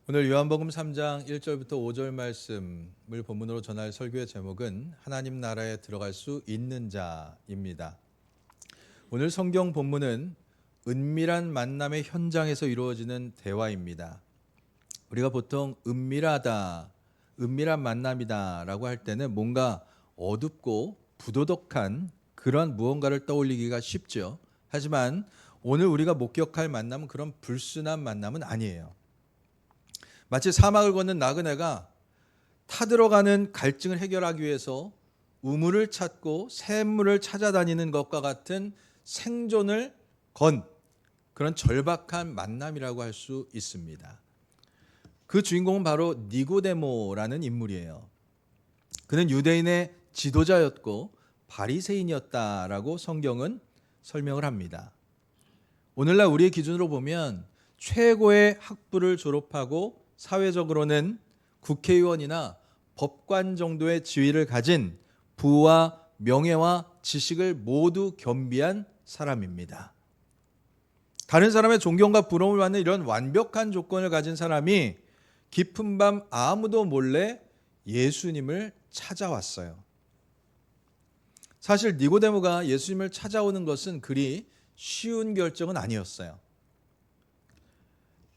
오늘 요한복음 3장 1절부터 5절 말씀을 본문으로 전할 설교의 제목은 하나님 나라에 들어갈 수 있는 자입니다. 오늘 성경 본문은 은밀한 만남의 현장에서 이루어지는 대화입니다. 우리가 보통 은밀한 만남이다 라고 할 때는 뭔가 어둡고 부도덕한 그런 무언가를 떠올리기가 쉽죠. 하지만 오늘 우리가 목격할 만남은 그런 불순한 만남은 아니에요. 마치 사막을 걷는 나그네가 타들어가는 갈증을 해결하기 위해서 우물을 찾고 샘물을 찾아다니는 것과 같은 생존을 건 그런 절박한 만남이라고 할 수 있습니다. 그 주인공은 바로 니고데모라는 인물이에요. 그는 유대인의 지도자였고 바리새인이었다라고 성경은 설명을 합니다. 오늘날 우리의 기준으로 보면 최고의 학부를 졸업하고 사회적으로는 국회의원이나 법관 정도의 지위를 가진 부와 명예와 지식을 모두 겸비한 사람입니다. 다른 사람의 존경과 부러움을 받는 이런 완벽한 조건을 가진 사람이 깊은 밤 아무도 몰래 예수님을 찾아왔어요. 사실 니고데모가 예수님을 찾아오는 것은 그리 쉬운 결정은 아니었어요.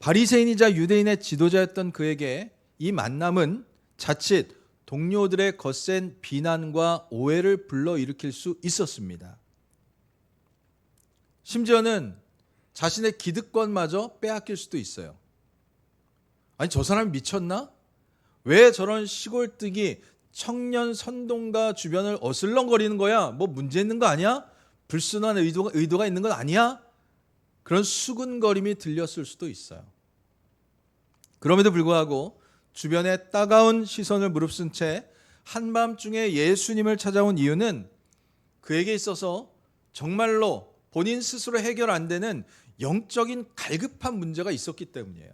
바리새인이자 유대인의 지도자였던 그에게 이 만남은 자칫 동료들의 거센 비난과 오해를 불러일으킬 수 있었습니다. 심지어는 자신의 기득권마저 빼앗길 수도 있어요. 아니, 저 사람이 미쳤나? 왜 저런 시골뜨기 청년 선동가 주변을 어슬렁거리는 거야? 뭐 문제 있는 거 아니야? 불순한 의도가 있는 건 아니야? 그런 수군거림이 들렸을 수도 있어요. 그럼에도 불구하고 주변에 따가운 시선을 무릅쓴 채 한밤중에 예수님을 찾아온 이유는 그에게 있어서 정말로 본인 스스로 해결 안 되는 영적인 갈급한 문제가 있었기 때문이에요.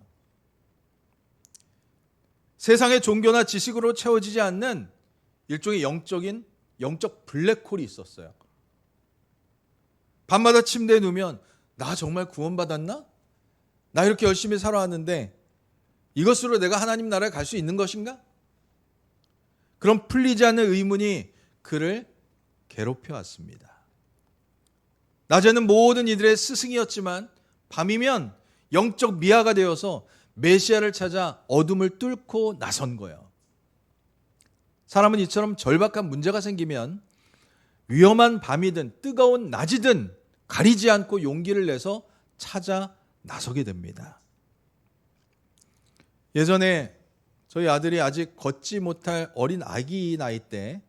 세상의 종교나 지식으로 채워지지 않는 일종의 영적 블랙홀이 있었어요. 밤마다 침대에 누우면 나 정말 구원받았나? 나 이렇게 열심히 살아왔는데 이것으로 내가 하나님 나라에 갈 수 있는 것인가? 그런 풀리지 않는 의문이 그를 괴롭혀왔습니다. 낮에는 모든 이들의 스승이었지만 밤이면 영적 미아가 되어서 메시아를 찾아 어둠을 뚫고 나선 거예요. 사람은 이처럼 절박한 문제가 생기면 위험한 밤이든 뜨거운 낮이든 가리지 않고 용기를 내서 찾아 나서게 됩니다. 예전에 저희 아들이 아직 걷지 못할 어린 아기 나이 때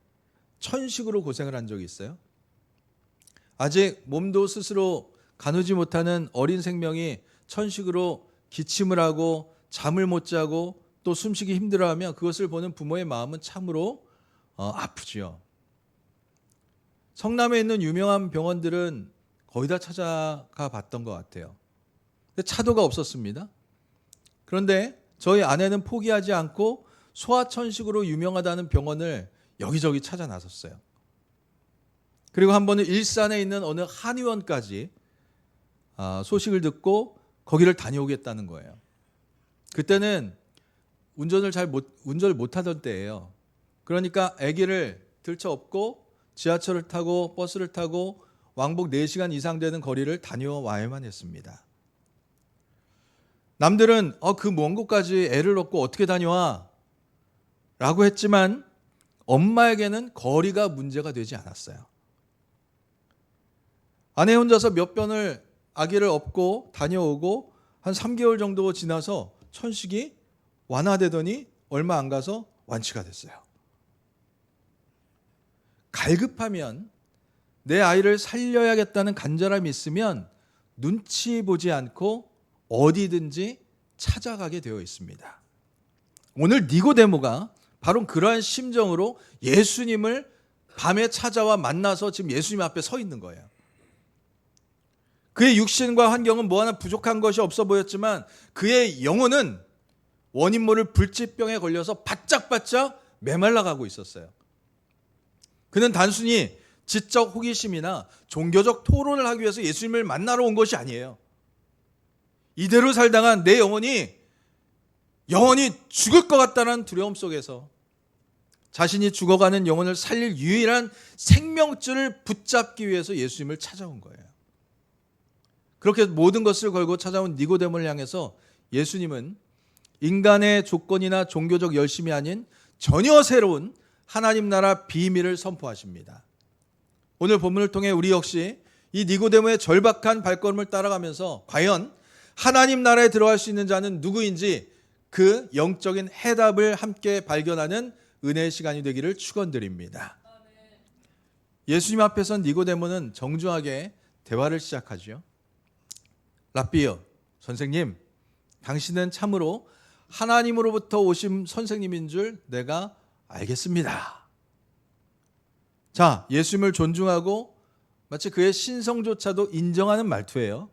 천식으로 고생을 한 적이 있어요. 아직 몸도 스스로 가누지 못하는 어린 생명이 천식으로 기침을 하고 잠을 못 자고 또 숨쉬기 힘들어하면 그것을 보는 부모의 마음은 참으로 아프지요. 성남에 있는 유명한 병원들은 거의 다 찾아가 봤던 것 같아요. 근데 차도가 없었습니다. 그런데 저희 아내는 포기하지 않고 소아천식으로 유명하다는 병원을 여기저기 찾아 나섰어요. 그리고 한 번은 일산에 있는 어느 한의원까지 소식을 듣고 거기를 다녀오겠다는 거예요. 그때는 운전을 못하던 때예요. 그러니까 아기를 들쳐업고 지하철을 타고 버스를 타고 왕복 4시간 이상 되는 거리를 다녀와야만 했습니다. 남들은 그 먼 곳까지 애를 놓고 어떻게 다녀와? 라고 했지만 엄마에게는 거리가 문제가 되지 않았어요. 아내 혼자서 몇 번을 아기를 업고 다녀오고 한 3개월 정도 지나서 천식이 완화되더니 얼마 안 가서 완치가 됐어요. 갈급하면 내 아이를 살려야겠다는 간절함이 있으면 눈치 보지 않고 어디든지 찾아가게 되어 있습니다. 오늘 니고데모가 바로 그러한 심정으로 예수님을 밤에 찾아와 만나서 지금 예수님 앞에 서 있는 거예요. 그의 육신과 환경은 뭐 하나 부족한 것이 없어 보였지만 그의 영혼은 원인 모를 불치병에 걸려서 바짝바짝 메말라가고 있었어요. 그는 단순히 지적 호기심이나 종교적 토론을 하기 위해서 예수님을 만나러 온 것이 아니에요. 이대로 살다간 내 영혼이 영원히 죽을 것 같다는 두려움 속에서 자신이 죽어가는 영혼을 살릴 유일한 생명줄을 붙잡기 위해서 예수님을 찾아온 거예요. 그렇게 모든 것을 걸고 찾아온 니고데모를 향해서 예수님은 인간의 조건이나 종교적 열심이 아닌 전혀 새로운 하나님 나라 비밀을 선포하십니다. 오늘 본문을 통해 우리 역시 이 니고데모의 절박한 발걸음을 따라가면서 과연 하나님 나라에 들어갈 수 있는 자는 누구인지 그 영적인 해답을 함께 발견하는 은혜의 시간이 되기를 축원드립니다. 예수님 앞에선 니고데모는 정중하게 대화를 시작하죠. 랍비여, 선생님, 당신은 참으로 하나님으로부터 오신 선생님인 줄 내가 알겠습니다. 자, 예수님을 존중하고 마치 그의 신성조차도 인정하는 말투예요.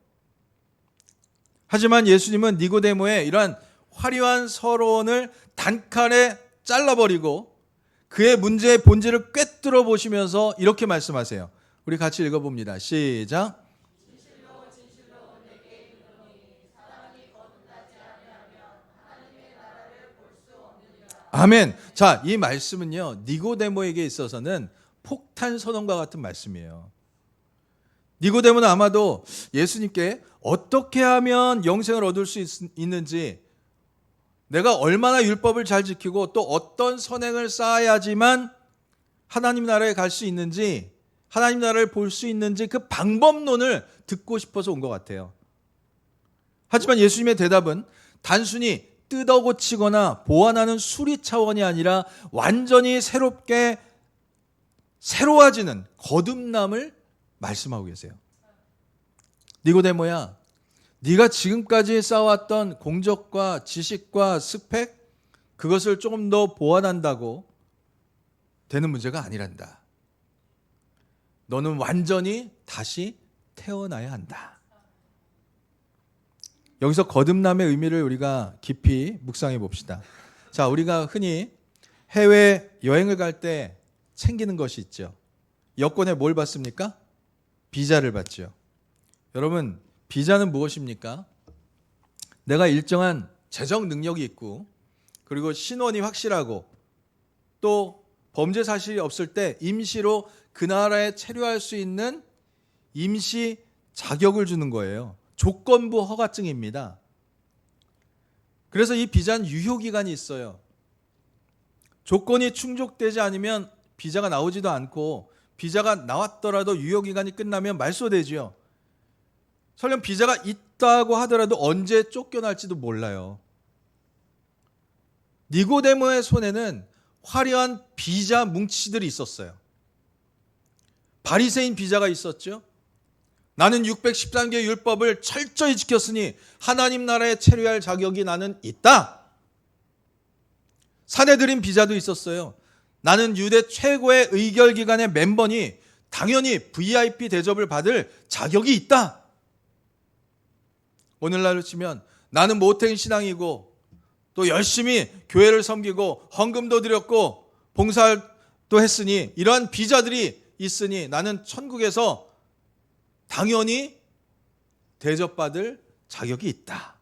하지만 예수님은 니고데모의 이러한 화려한 서론을 단칼에 잘라버리고 그의 문제의 본질을 꿰뚫어 보시면서 이렇게 말씀하세요. 우리 같이 읽어봅니다. 시작. 아멘. 자, 이 말씀은요, 니고데모에게 있어서는 폭탄 선언과 같은 말씀이에요. 니고데모는 아마도 예수님께 어떻게 하면 영생을 얻을 수 있는지, 내가 얼마나 율법을 잘 지키고 또 어떤 선행을 쌓아야지만 하나님 나라에 갈 수 있는지, 하나님 나라를 볼 수 있는지 그 방법론을 듣고 싶어서 온 것 같아요. 하지만 예수님의 대답은 단순히 뜯어고치거나 보완하는 수리 차원이 아니라 완전히 새로워지는 거듭남을 말씀하고 계세요. 니고데모야, 네가 지금까지 쌓아왔던 공적과 지식과 스펙, 그것을 조금 더 보완한다고 되는 문제가 아니란다. 너는 완전히 다시 태어나야 한다. 여기서 거듭남의 의미를 우리가 깊이 묵상해 봅시다. 자, 우리가 흔히 해외 여행을 갈 때 챙기는 것이 있죠. 여권에 뭘 받습니까? 비자를 받죠. 여러분, 비자는 무엇입니까? 내가 일정한 재정 능력이 있고, 그리고 신원이 확실하고, 또 범죄 사실이 없을 때 임시로 그 나라에 체류할 수 있는 임시 자격을 주는 거예요. 조건부 허가증입니다. 그래서 이 비자는 유효기간이 있어요. 조건이 충족되지 않으면 비자가 나오지도 않고, 비자가 나왔더라도 유효기간이 끝나면 말소되지요. 설령 비자가 있다고 하더라도 언제 쫓겨날지도 몰라요. 니고데모의 손에는 화려한 비자 뭉치들이 있었어요. 바리새인 비자가 있었죠. 나는 613개 율법을 철저히 지켰으니 하나님 나라에 체류할 자격이 나는 있다. 사내들인 비자도 있었어요. 나는 유대 최고의 의결기관의 멤버니 당연히 VIP 대접을 받을 자격이 있다. 오늘날로 치면 나는 모태인 신앙이고 또 열심히 교회를 섬기고 헌금도 드렸고 봉사도 했으니 이러한 비자들이 있으니 나는 천국에서 당연히 대접받을 자격이 있다.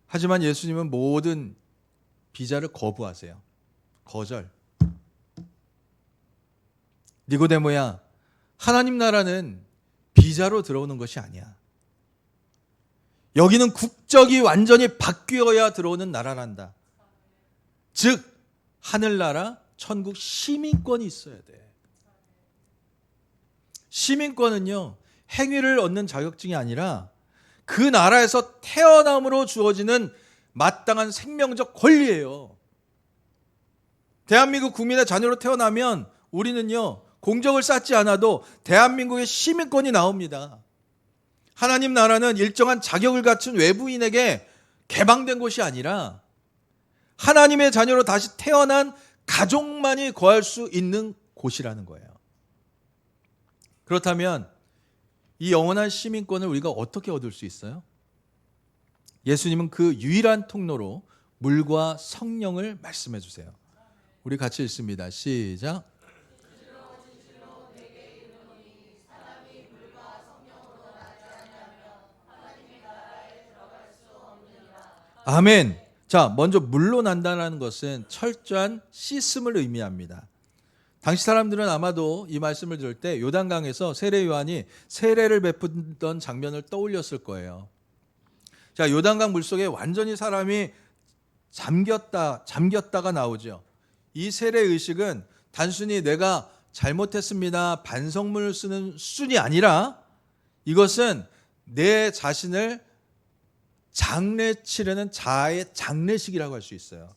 하지만 예수님은 모든 비자를 거부하세요. 거절. 니고데모야, 하나님 나라는 비자로 들어오는 것이 아니야. 여기는 국적이 완전히 바뀌어야 들어오는 나라란다. 즉 하늘나라, 천국 시민권이 있어야 돼. 시민권은요, 행위를 얻는 자격증이 아니라 그 나라에서 태어남으로 주어지는 마땅한 생명적 권리예요. 대한민국 국민의 자녀로 태어나면 우리는요, 공적을 쌓지 않아도 대한민국의 시민권이 나옵니다. 하나님 나라는 일정한 자격을 갖춘 외부인에게 개방된 곳이 아니라 하나님의 자녀로 다시 태어난 가족만이 거할 수 있는 곳이라는 거예요. 그렇다면 이 영원한 시민권을 우리가 어떻게 얻을 수 있어요? 예수님은 그 유일한 통로로 물과 성령을 말씀해 주세요. 우리 같이 읽습니다. 시작. 아멘. 자, 먼저 물로 난다는 것은 철저한 씻음을 의미합니다. 당시 사람들은 아마도 이 말씀을 들을 때 요단강에서 세례 요한이 세례를 베푼던 장면을 떠올렸을 거예요. 자, 요단강 물속에 완전히 사람이 잠겼다가 나오죠. 이 세례 의식은 단순히 내가 잘못했습니다, 반성문을 쓰는 수준이 아니라 이것은 내 자신을 장례치르는 자아의 장례식이라고 할 수 있어요.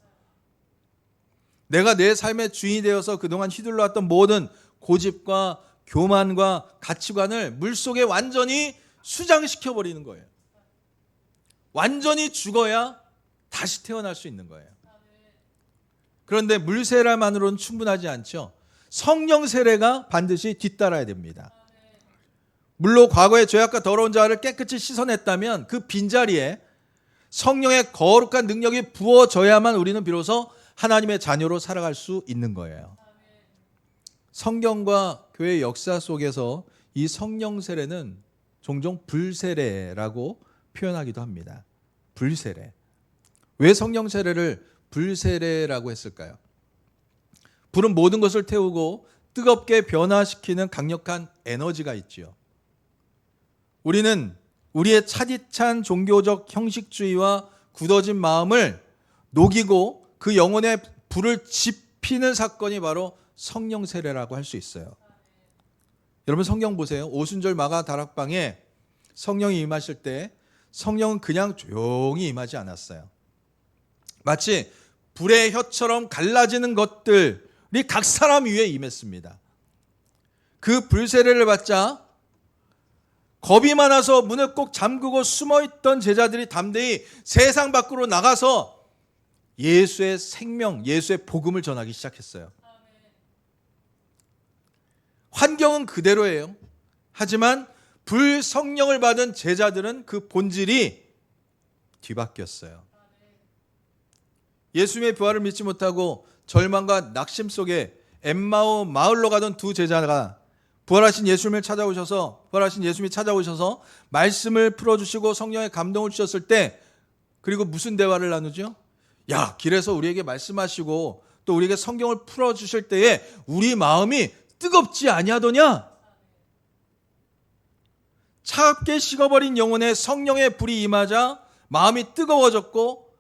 내가 내 삶의 주인이 되어서 그동안 휘둘러왔던 모든 고집과 교만과 가치관을 물속에 완전히 수장시켜버리는 거예요. 완전히 죽어야 다시 태어날 수 있는 거예요. 그런데 물세례만으로는 충분하지 않죠. 성령 세례가 반드시 뒤따라야 됩니다. 물로 과거의 죄악과 더러운 자를 깨끗이 씻어냈다면 그 빈자리에 성령의 거룩한 능력이 부어져야만 우리는 비로소 하나님의 자녀로 살아갈 수 있는 거예요. 성경과 교회의 역사 속에서 이 성령 세례는 종종 불세례라고 표현하기도 합니다. 불세례. 왜 성령 세례를 불세례라고 했을까요? 불은 모든 것을 태우고 뜨겁게 변화시키는 강력한 에너지가 있지요. 우리는 우리의 차디찬 종교적 형식주의와 굳어진 마음을 녹이고 그 영혼의 불을 지피는 사건이 바로 성령 세례라고 할 수 있어요. 여러분 성경 보세요. 오순절 마가 다락방에 성령이 임하실 때 성령은 그냥 조용히 임하지 않았어요. 마치 불의 혀처럼 갈라지는 것들이 각 사람 위에 임했습니다. 그 불세례를 받자 겁이 많아서 문을 꼭 잠그고 숨어있던 제자들이 담대히 세상 밖으로 나가서 예수의 생명, 예수의 복음을 전하기 시작했어요. 환경은 그대로예요. 하지만 불성령을 받은 제자들은 그 본질이 뒤바뀌었어요. 예수님의 부활을 믿지 못하고 절망과 낙심 속에 엠마오 마을로 가던 두 제자가 부활하신 예수님이 찾아오셔서 말씀을 풀어주시고 성령의 감동을 주셨을 때, 그리고 무슨 대화를 나누죠? 야, 길에서 우리에게 말씀하시고 또 우리에게 성경을 풀어주실 때에 우리 마음이 뜨겁지 아니하더냐? 차갑게 식어버린 영혼에 성령의 불이 임하자 마음이 뜨거워졌고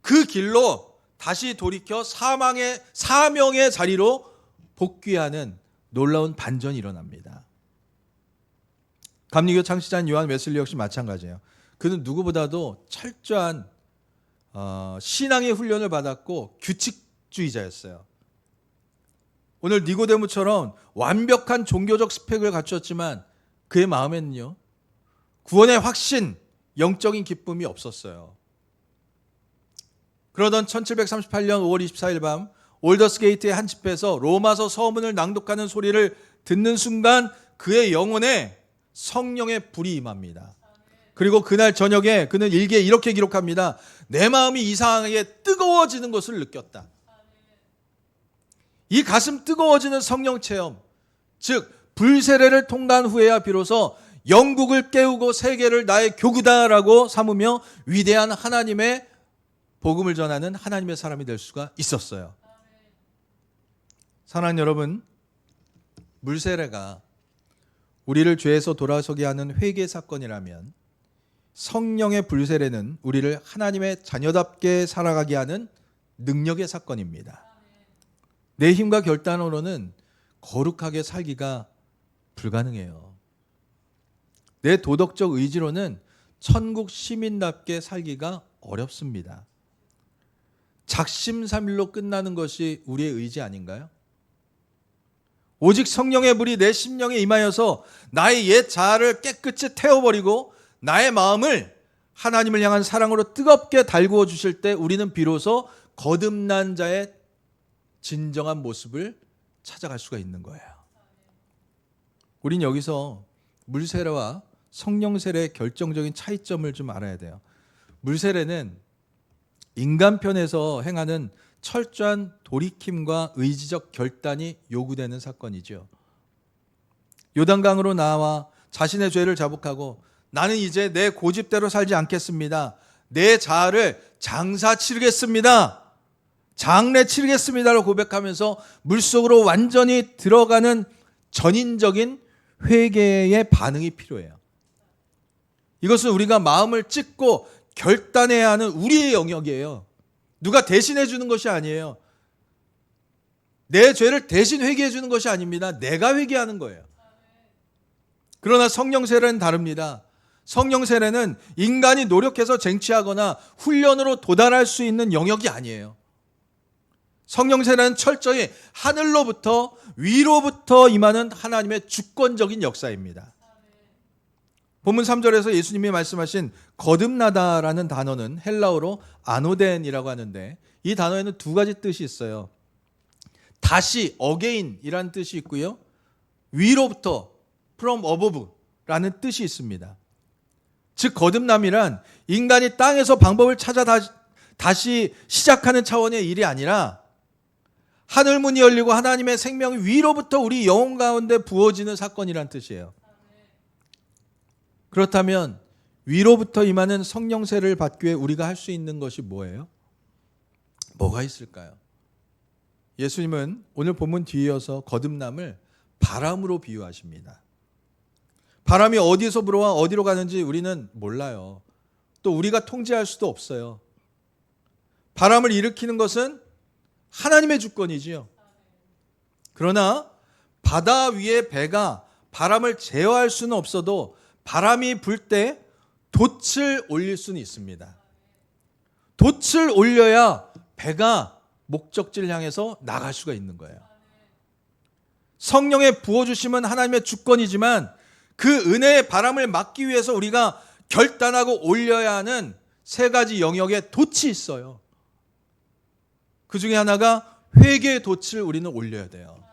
그 길로 다시 돌이켜 사명의 자리로 복귀하는 놀라운 반전이 일어납니다. 감리교 창시자인 요한 웨슬리 역시 마찬가지예요. 그는 누구보다도 철저한 신앙의 훈련을 받았고 규칙주의자였어요. 오늘 니고데모처럼 완벽한 종교적 스펙을 갖췄지만 그의 마음에는요, 구원의 확신, 영적인 기쁨이 없었어요. 그러던 1738년 5월 24일 밤 올더스게이트의 한 집회에서 로마서 서문을 낭독하는 소리를 듣는 순간 그의 영혼에 성령의 불이 임합니다. 그리고 그날 저녁에 그는 일기에 이렇게 기록합니다. 내 마음이 이상하게 뜨거워지는 것을 느꼈다. 이 가슴 뜨거워지는 성령 체험, 즉 불세례를 통과한 후에야 비로소 영국을 깨우고 세계를 나의 교구다라고 삼으며 위대한 하나님의 복음을 전하는 하나님의 사람이 될 수가 있었어요. 사랑하는 여러분, 물세례가 우리를 죄에서 돌아서게 하는 회개 사건이라면 성령의 불세례는 우리를 하나님의 자녀답게 살아가게 하는 능력의 사건입니다. 내 힘과 결단으로는 거룩하게 살기가 불가능해요. 내 도덕적 의지로는 천국 시민답게 살기가 어렵습니다. 작심삼일로 끝나는 것이 우리의 의지 아닌가요? 오직 성령의 불이 내 심령에 임하여서 나의 옛 자아를 깨끗이 태워버리고 나의 마음을 하나님을 향한 사랑으로 뜨겁게 달구어 주실 때 우리는 비로소 거듭난 자의 진정한 모습을 찾아갈 수가 있는 거예요. 우린 여기서 물세례와 성령세례의 결정적인 차이점을 좀 알아야 돼요. 물세례는 인간편에서 행하는 철저한 돌이킴과 의지적 결단이 요구되는 사건이죠. 요단강으로 나와 자신의 죄를 자복하고 나는 이제 내 고집대로 살지 않겠습니다. 내 자아를 장사 치르겠습니다. 장래 치르겠습니다라고 고백하면서 물속으로 완전히 들어가는 전인적인 회개의 반응이 필요해요. 이것은 우리가 마음을 찢고 결단해야 하는 우리의 영역이에요. 누가 대신해 주는 것이 아니에요. 내 죄를 대신 회개해 주는 것이 아닙니다. 내가 회개하는 거예요. 그러나 성령 세례는 다릅니다. 성령 세례는 인간이 노력해서 쟁취하거나 훈련으로 도달할 수 있는 영역이 아니에요. 성령 세례는 철저히 하늘로부터 위로부터 임하는 하나님의 주권적인 역사입니다. 본문 3절에서 예수님이 말씀하신 거듭나다라는 단어는 헬라어로 아노덴이라고 하는데 이 단어에는 두 가지 뜻이 있어요. 다시 again이라는 뜻이 있고요. 위로부터 from above라는 뜻이 있습니다. 즉 거듭남이란 인간이 땅에서 방법을 찾아 다시 시작하는 차원의 일이 아니라 하늘 문이 열리고 하나님의 생명이 위로부터 우리 영혼 가운데 부어지는 사건이란 뜻이에요. 그렇다면 위로부터 임하는 성령 세례를 받기 위해 우리가 할 수 있는 것이 뭐예요? 뭐가 있을까요? 예수님은 오늘 본문 뒤에 이어서 거듭남을 바람으로 비유하십니다. 바람이 어디서 불어와 어디로 가는지 우리는 몰라요. 또 우리가 통제할 수도 없어요. 바람을 일으키는 것은 하나님의 주권이지요. 그러나 바다 위의 배가 바람을 제어할 수는 없어도 바람이 불 때 돛을 올릴 수는 있습니다. 돛을 올려야 배가 목적지를 향해서 나갈 수가 있는 거예요. 성령의 부어주심은 하나님의 주권이지만 그 은혜의 바람을 막기 위해서 우리가 결단하고 올려야 하는 세 가지 영역의 돛이 있어요. 그 중에 하나가 회개의 돛을 우리는 올려야 돼요.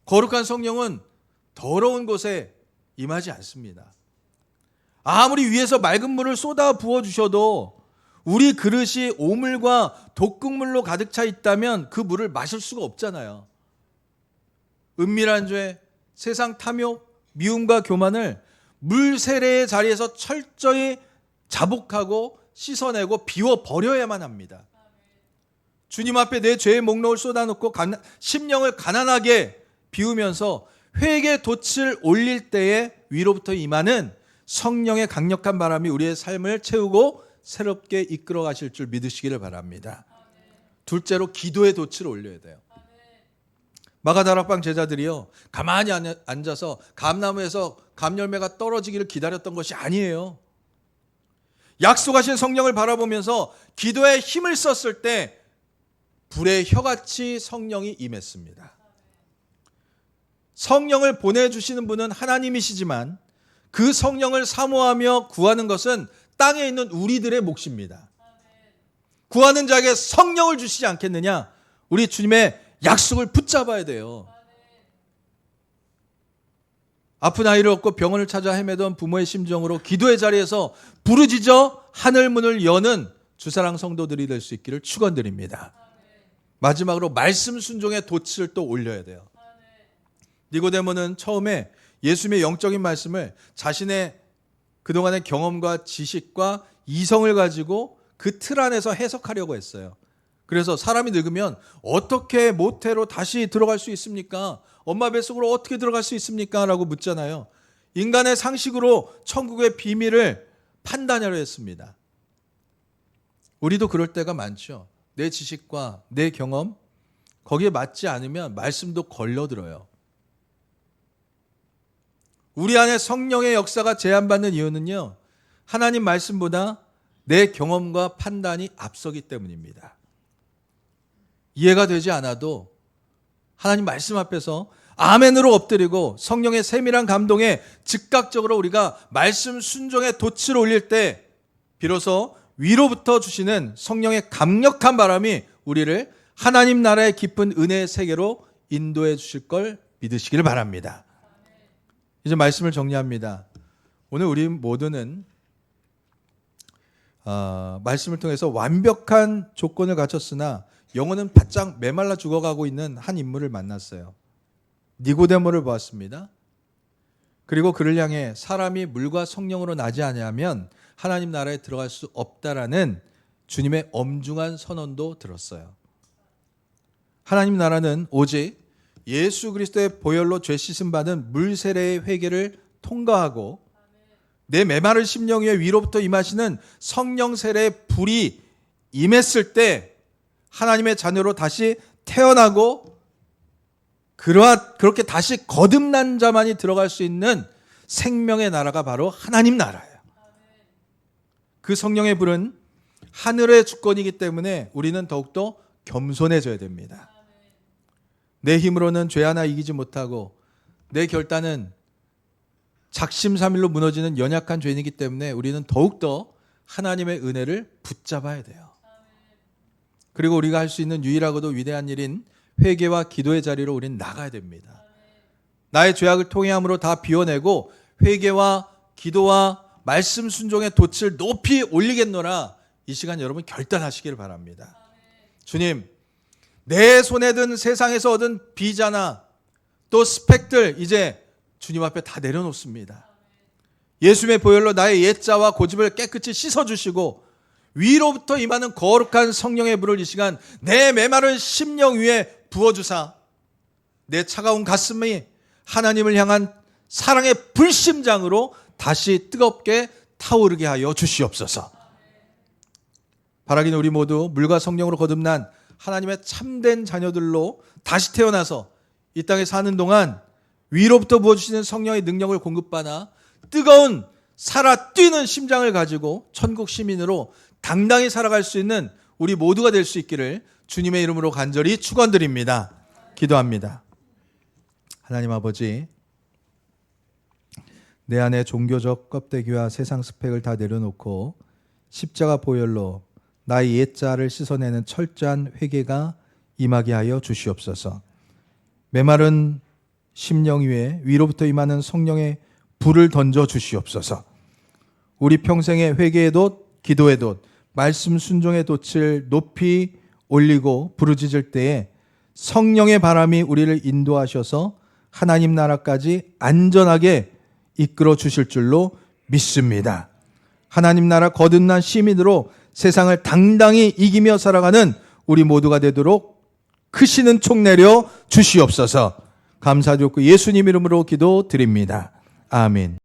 거룩한 성령은 더러운 곳에 임하지 않습니다. 아무리 위에서 맑은 물을 쏟아 부어주셔도 우리 그릇이 오물과 독극물로 가득 차 있다면 그 물을 마실 수가 없잖아요. 은밀한 죄, 세상 탐욕, 미움과 교만을 물 세례의 자리에서 철저히 자복하고 씻어내고 비워버려야만 합니다. 주님 앞에 내 죄의 목록을 쏟아놓고 심령을 가난하게 비우면서 회개 돛을 올릴 때에 위로부터 임하는 성령의 강력한 바람이 우리의 삶을 채우고 새롭게 이끌어 가실 줄 믿으시기를 바랍니다. 둘째로 기도의 돛을 올려야 돼요. 마가다락방 제자들이요, 가만히 앉아서 감나무에서 감열매가 떨어지기를 기다렸던 것이 아니에요. 약속하신 성령을 바라보면서 기도에 힘을 썼을 때 불의 혀같이 성령이 임했습니다. 성령을 보내주시는 분은 하나님이시지만 그 성령을 사모하며 구하는 것은 땅에 있는 우리들의 몫입니다. 구하는 자에게 성령을 주시지 않겠느냐? 우리 주님의 약속을 붙잡아야 돼요. 아픈 아이를 얻고 병원을 찾아 헤매던 부모의 심정으로 기도의 자리에서 부르짖어 하늘 문을 여는 주사랑 성도들이 될 수 있기를 축원드립니다. 마지막으로 말씀 순종의 돛을 또 올려야 돼요. 니고데모는 처음에 예수님의 영적인 말씀을 자신의 그동안의 경험과 지식과 이성을 가지고 그 틀 안에서 해석하려고 했어요. 그래서 사람이 늙으면 어떻게 모태로 다시 들어갈 수 있습니까? 엄마 뱃속으로 어떻게 들어갈 수 있습니까? 라고 묻잖아요. 인간의 상식으로 천국의 비밀을 판단하려 했습니다. 우리도 그럴 때가 많죠. 내 지식과 내 경험, 거기에 맞지 않으면 말씀도 걸려들어요. 우리 안에 성령의 역사가 제한받는 이유는요, 하나님 말씀보다 내 경험과 판단이 앞서기 때문입니다. 이해가 되지 않아도 하나님 말씀 앞에서 아멘으로 엎드리고 성령의 세밀한 감동에 즉각적으로 우리가 말씀 순종의 돛을 올릴 때 비로소 위로부터 주시는 성령의 강력한 바람이 우리를 하나님 나라의 깊은 은혜의 세계로 인도해 주실 걸 믿으시길 바랍니다. 이제 말씀을 정리합니다. 오늘 우리 모두는 말씀을 통해서 완벽한 조건을 갖췄으나 영혼은 바짝 메말라 죽어가고 있는 한 인물을 만났어요. 니고데모를 보았습니다. 그리고 그를 향해 사람이 물과 성령으로 나지 아니하면 하나님 나라에 들어갈 수 없다라는 주님의 엄중한 선언도 들었어요. 하나님 나라는 오직 예수 그리스도의 보혈로 죄 씻음 받은 물 세례의 회개를 통과하고 내 메마른 심령 위에 위로부터 임하시는 성령 세례의 불이 임했을 때 하나님의 자녀로 다시 태어나고 그렇게 다시 거듭난 자만이 들어갈 수 있는 생명의 나라가 바로 하나님 나라예요. 그 성령의 불은 하늘의 주권이기 때문에 우리는 더욱더 겸손해져야 됩니다. 내 힘으로는 죄 하나 이기지 못하고 내 결단은 작심삼일로 무너지는 연약한 죄인이기 때문에 우리는 더욱더 하나님의 은혜를 붙잡아야 돼요. 그리고 우리가 할 수 있는 유일하고도 위대한 일인 회개와 기도의 자리로 우리는 나가야 됩니다. 나의 죄악을 통회함으로 다 비워내고 회개와 기도와 말씀 순종의 돛을 높이 올리겠노라. 이 시간 여러분 결단하시기를 바랍니다. 주님, 내 손에 든 세상에서 얻은 비자나 또 스펙들 이제 주님 앞에 다 내려놓습니다. 예수의 보혈로 나의 옛자와 고집을 깨끗이 씻어주시고 위로부터 임하는 거룩한 성령의 불을 이 시간 내 메마른 심령 위에 부어주사 내 차가운 가슴이 하나님을 향한 사랑의 불심장으로 다시 뜨겁게 타오르게 하여 주시옵소서. 바라기는 우리 모두 물과 성령으로 거듭난 하나님의 참된 자녀들로 다시 태어나서 이 땅에 사는 동안 위로부터 부어주시는 성령의 능력을 공급받아 뜨거운 살아 뛰는 심장을 가지고 천국 시민으로 당당히 살아갈 수 있는 우리 모두가 될 수 있기를 주님의 이름으로 간절히 축원드립니다. 기도합니다. 하나님 아버지, 내 안에 종교적 껍데기와 세상 스펙을 다 내려놓고 십자가 보혈로 나의 옛자를 씻어내는 철저한 회개가 임하게 하여 주시옵소서. 메마른 심령 위에 위로부터 임하는 성령의 불을 던져 주시옵소서. 우리 평생의 회개의 돛, 기도의 돛, 말씀 순종의 돛을 높이 올리고 부르짖을 때에 성령의 바람이 우리를 인도하셔서 하나님 나라까지 안전하게 이끌어 주실 줄로 믿습니다. 하나님 나라 거듭난 시민으로 세상을 당당히 이기며 살아가는 우리 모두가 되도록 크시는 총 내려 주시옵소서. 감사드리고 예수님 이름으로 기도드립니다. 아멘.